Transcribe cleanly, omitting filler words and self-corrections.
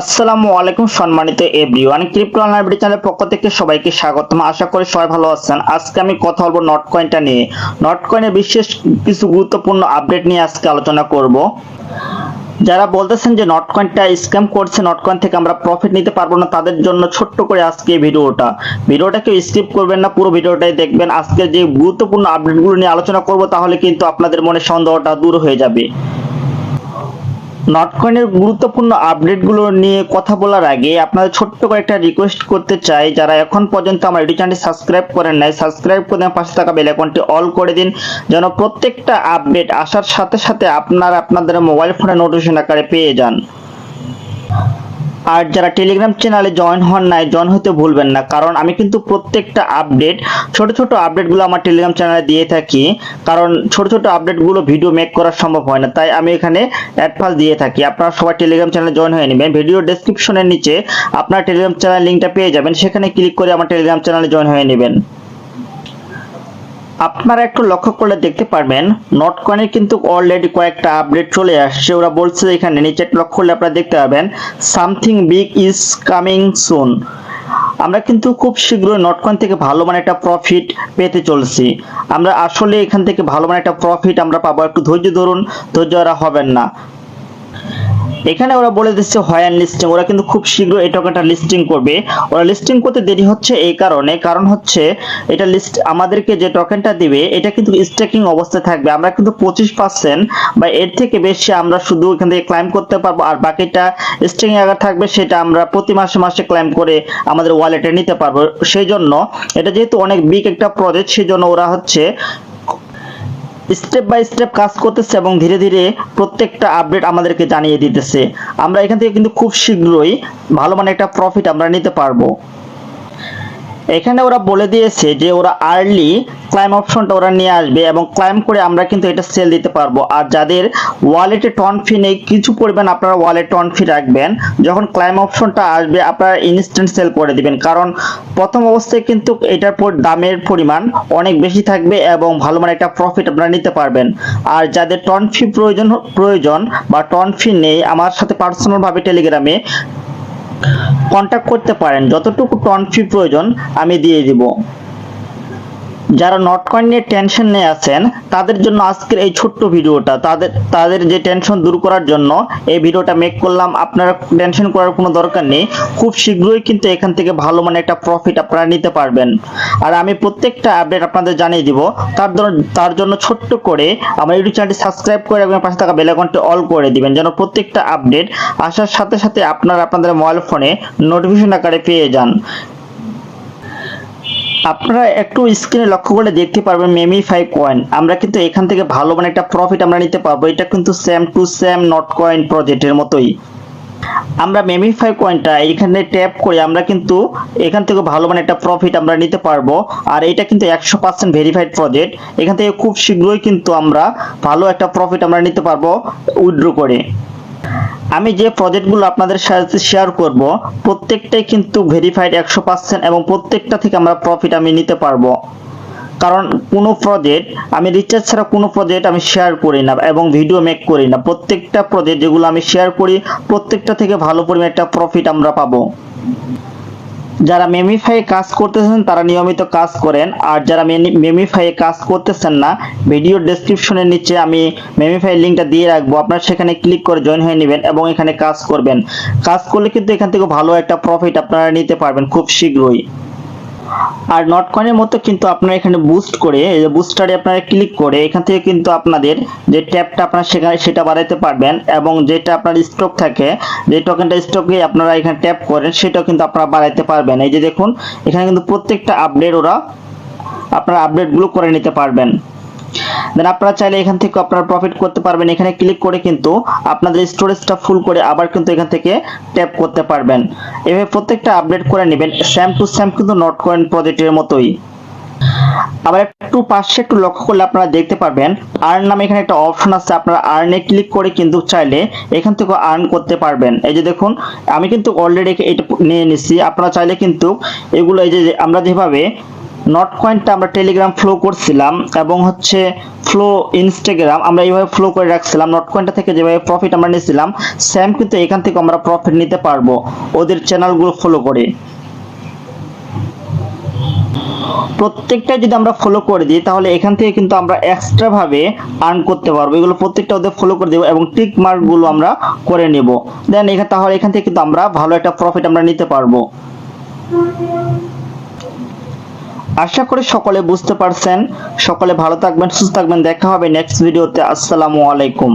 আসসালামু আলাইকুম সম্মানিত এভরিওয়ান, ক্রিপ্টো অনলাইন ভিডিও চ্যানেলের পক্ষ থেকে সবাইকে স্বাগতম। আশা করি সবাই ভালো আছেন। আজকে আমি কথা বলবো নট কয়েনটা নিয়ে। নট কয়েনের বিশেষ কিছু গুরুত্বপূর্ণ আপডেট নিয়ে আজকে আলোচনা করব। যারা বলতেছেন যে নট কয়েনটা স্ক্যাম করছে, নট কয়েন থেকে আমরা প্রফিট নিতে পারবো না, তাদের জন্য ছোট্ট করে আজকে এই ভিডিওটা কেউ স্কিপ করবেন না, পুরো ভিডিওটাই দেখবেন। আজকে যে গুরুত্বপূর্ণ আপডেটগুলো নিয়ে আলোচনা করব, তাহলে কিন্তু আপনাদের মনে সন্দেহটা দূর হয়ে যাবে। নটকয়েনের গুরুত্বপূর্ণ আপডেটগুলো নিয়ে কথা বলার আগে আপনাদের ছোট্ট করে একটা রিকোয়েস্ট করতে চাই, যারা এখন পর্যন্ত আমার ইউটিউব চ্যানেলটি সাবস্ক্রাইব করেন নাই, সাবস্ক্রাইব করে দেন, পাশে থাকা বেল আইকনটি অল করে দিন, যেন প্রত্যেকটা আপডেট আসার সাথে সাথে আপনারা আপনাদের মোবাইল ফোনে নোটিফিকেশন আকারে পেয়ে যান। আর যারা টেলিগ্রাম চ্যানেলে জয়েন হন নাই, জয়েন হতে ভুলবেন না, কারণ আমি কিন্তু প্রত্যেকটা আপডেট, ছোট ছোট আপডেটগুলো আমার টেলিগ্রাম চ্যানেলে দিয়ে থাকি। কারণ ছোট ছোট আপডেটগুলো ভিডিও মেক করা সম্ভব হয় না, তাই আমি এখানে অ্যাডভান্স দিয়ে থাকি। আপনারা সবাই টেলিগ্রাম চ্যানেলে জয়েন হয়ে নেবেন। ভিডিও ডেসক্রিপশনের নিচে আপনার টেলিগ্রাম চ্যানেল লিঙ্কটা পেয়ে যাবেন, সেখানে ক্লিক করে আমার টেলিগ্রাম চ্যানেলে জয়েন হয়ে নেবেন। আপনারা একটু লক্ষ্য করলে দেখতে পারবেন নট কয়েনের কিন্তু অলরেডি কয়েকটা আপডেট চলে আসছে। ওরা বলছে এখানে নিচে লক্ষ্য করলে আপনারা দেখতে পাবেন something big is coming soon. আমরা কিন্তু খুব শীঘ্রই নট কয়েন থেকে ভালো মানে একটা প্রফিট পেতে চলছি। আমরা আসলে এখান থেকে ভালো মানে একটা প্রফিট আমরা পাবো। একটু ধৈর্য ধরুন, ধৈর্য হারা হবেন না। এখানে ওরা বলে দিচ্ছে হোয়াইন লিস্টিং, ওরা কিন্তু খুব শীঘ্র এই টোকেনটা লিস্টিং করবে। ওরা লিস্টিং করতে দেরি হচ্ছে এই কারণ হচ্ছে এটা লিস্ট আমাদেরকে যে টোকেনটা দিবে এটা কিন্তু স্টেকিং অবস্থায় থাকবে। আমরা কিন্তু 25% বা এর থেকে বেশি আমরা শুধু এখান থেকে ক্লাইম করতে পারবো, আর বাকিটা স্টেকিং আকার থাকবে, সেটা আমরা প্রতি মাসে মাসে ক্লাইম করে আমাদের ওয়ালেটে নিতে পারবো। সেই জন্য এটা যেহেতু অনেক বিগ একটা প্রজেক্ট, সেই জন্য ওরা হচ্ছে স্টেপ বাই স্টেপ কাজ করতেছে এবং ধীরে ধীরে প্রত্যেকটা আপডেট আমাদেরকে জানিয়ে দিতেছে। আমরা এখান থেকে কিন্তু খুব শীঘ্রই ভালো মানে একটা প্রফিট আমরা নিতে পারবো। এখানে ওরা বলে দিয়েছে যে ওরা আর্লি ক্লাইম অপশনটা ওরা নিয়ে আসবে এবং ক্লাইম করে আমরা কিন্তু এটা সেল দিতে পারবো। আর যাদের ওয়ালেটে টন ফি নেই, কিছু পরিমাণ আপনারা ওয়ালেট টন ফি রাখবেন, যখন ক্লাইম অপশনটা আসবে আপনারা ইনস্ট্যান্ট সেল করে দিবেন। কারণ প্রথম অবস্থায় কিন্তু এটার পর দামের পরিমাণ অনেক বেশি থাকবে এবং ভালো মানে একটা প্রফিট আপনারা নিতে পারবেন। আর যাদের টন ফি প্রয়োজন বা টন ফি নেই, আমার সাথে পার্সোনাল ভাবে টেলিগ্রামে কন্টাক্ট করতে পারেন, যতটুকু টন ফি প্রয়োজন আমি দিয়ে দিব। যারা নট কয়েন নিয়ে টেনশন নিয়ে আছেন তাদের জন্য আজকের এই ছোট্ট ভিডিওটা, তাদের যে টেনশন দূর করার জন্য এই ভিডিওটা মেক করলাম। আপনারা টেনশন করার কোনো দরকার নেই, খুব শীঘ্রই কিন্তু এখান থেকে ভালো মানে একটা প্রফিট আপনারা নিতে পারবেন। আর আমি প্রত্যেকটা আপডেট আপনাদের জানিয়ে দিব। তার জন্য ছোট্ট করে আমার ইউটিউব চ্যানেলটি সাবস্ক্রাইব করে এবং পাশে থাকা বেল আইকনটি অল করে দিবেন, যেন প্রত্যেকটা আপডেট আসার সাথে সাথে আপনারা আপনাদের মোবাইল ফোনে নোটিফিকেশন আকারে পেয়ে যান। আপনারা একটু স্ক্রিনে লক্ষ্য করলে দেখতে পারবেন মেমিফাই কয়েন। আমরা কিন্তু এখান থেকে ভালো মানে একটা প্রফিট আমরা নিতে পারবো। এটা কিন্তু same to same not coin প্রজেক্টের মতোই। আমরা মেমিফাই কয়েনটা এখানে ট্যাপ করে আমরা কিন্তু এখান থেকে ভালো মানে একটা প্রফিট আমরা নিতে পারবো। আর এটা কিন্তু 100% ভেরিফাইড প্রজেক্ট। এখান থেকে খুব শীঘ্রই কিন্তু আমরা ভালো একটা প্রফিট আমরা নিতে পারবো উইথড্র করে। আমি যে প্রজেক্টগুলো আপনাদের সাথে শেয়ার করব প্রত্যেকটাই কিন্তু ভেরিফাইড 100% এবং প্রত্যেকটা থেকে আমরা প্রফিট আমি নিতে পারবো। কারণ কোনো প্রজেক্ট আমি রিচার্জ ছাড়া কোনো প্রজেক্ট আমি শেয়ার করি না এবং ভিডিও মেক করি না। প্রত্যেকটা প্রজেক্ট যেগুলো আমি শেয়ার করি প্রত্যেকটা থেকে ভালো পরিমাণে একটা প্রফিট আমরা পাবো। যারা মেমিফাই কাজ করতেছেন তারা নিয়মিত কাজ করেন, আর যারা মেমিফাই কাজ করতেছেন না, ভিডিও ডেসক্রিপশনের নিচে আমি মেমিফাই লিঙ্কটা দিয়ে রাখবো, আপনারা সেখানে ক্লিক করে জয়েন হয়ে নেবেন এবং এখানে কাজ করবেন। কাজ করলে কিন্তু এখান থেকে ভালো একটা প্রফিট আপনারা নিতে পারবেন খুব শীঘ্রই। আর নট কয়েনের মতো কিন্তু আপনারা এখানে বুস্ট করে, এই যে বুস্টারে আপনারা ক্লিক করে এখান থেকে কিন্তু আপনাদের যে ট্যাপটা আপনারা সেখানে সেটা বাড়াইতে পারবেন এবং যেটা আপনার স্টক থাকে, যে টোকেনটা স্টকে আপনারা এখানে ট্যাপ করেন সেটাও কিন্তু আপনারা বাড়াইতে পারবেন। এই যে দেখুন এখানে কিন্তু প্রত্যেকটা আপডেট ওরা আপনারা আপডেটগুলো করে নিতে পারবেন। দেন আপনারা চাইলে এখান থেকে আপনারা প্রফিট করতে পারবেন। এখানে ক্লিক করে কিন্তু আপনাদের স্টোরেজটা ফুল করে আবার কিন্তু এখান থেকে ট্যাপ করতে পারবেন। এভাবে প্রত্যেকটা আপডেট করে নেবেন, সেম টু সেম কিন্তু নট কয়েন প্রজেক্টের মতোই। আবার একটু পাশে একটু লক্ষ্য করলে আপনারা দেখতে পারবেন আর্ন নামে এখানে একটা অপশন আছে। আপনারা আর্নে ক্লিক করে কিন্তু চাইলে এখান থেকে আর্ন করতে পারবেন। এই যে দেখুন আমি কিন্তু অলরেডি এটা নিয়ে নিছি। আপনারা চাইলে কিন্তু এগুলো এই যে আমরা যেভাবে নট কয়েনটা আমরা টেলিগ্রাম ফ্লো করছিলাম এবং হচ্ছে ফ্লো ইনস্টাগ্রাম আমরা এইভাবে ফ্লো করে রাখছিলাম। নট কয়েনটা থেকে যেভাবে প্রফিট আমরা নিয়েছিলাম সেম কিন্তু এখান থেকে আমরা প্রফিট নিতে পারবো ওদের চ্যানেলগুলো ফলো করে। প্রত্যেকটা যদি আমরা ফলো করে দিই তাহলে এখান থেকে কিন্তু আমরা এক্সট্রা ভাবে আর্ন করতে পারবো। এগুলো প্রত্যেকটা ওদের ফলো করে দেব এবং টিক মার্ক গুলো আমরা করে নেব। দেন তাহলে এখান থেকে কিন্তু আমরা ভালো একটা প্রফিট আমরা নিতে পারবো। আশা করি সকলে বুঝতে পারছেন। সকলে ভালো থাকবেন, সুস্থ থাকবেন। দেখা হবে নেক্সট ভিডিওতে। আসসালামু আলাইকুম।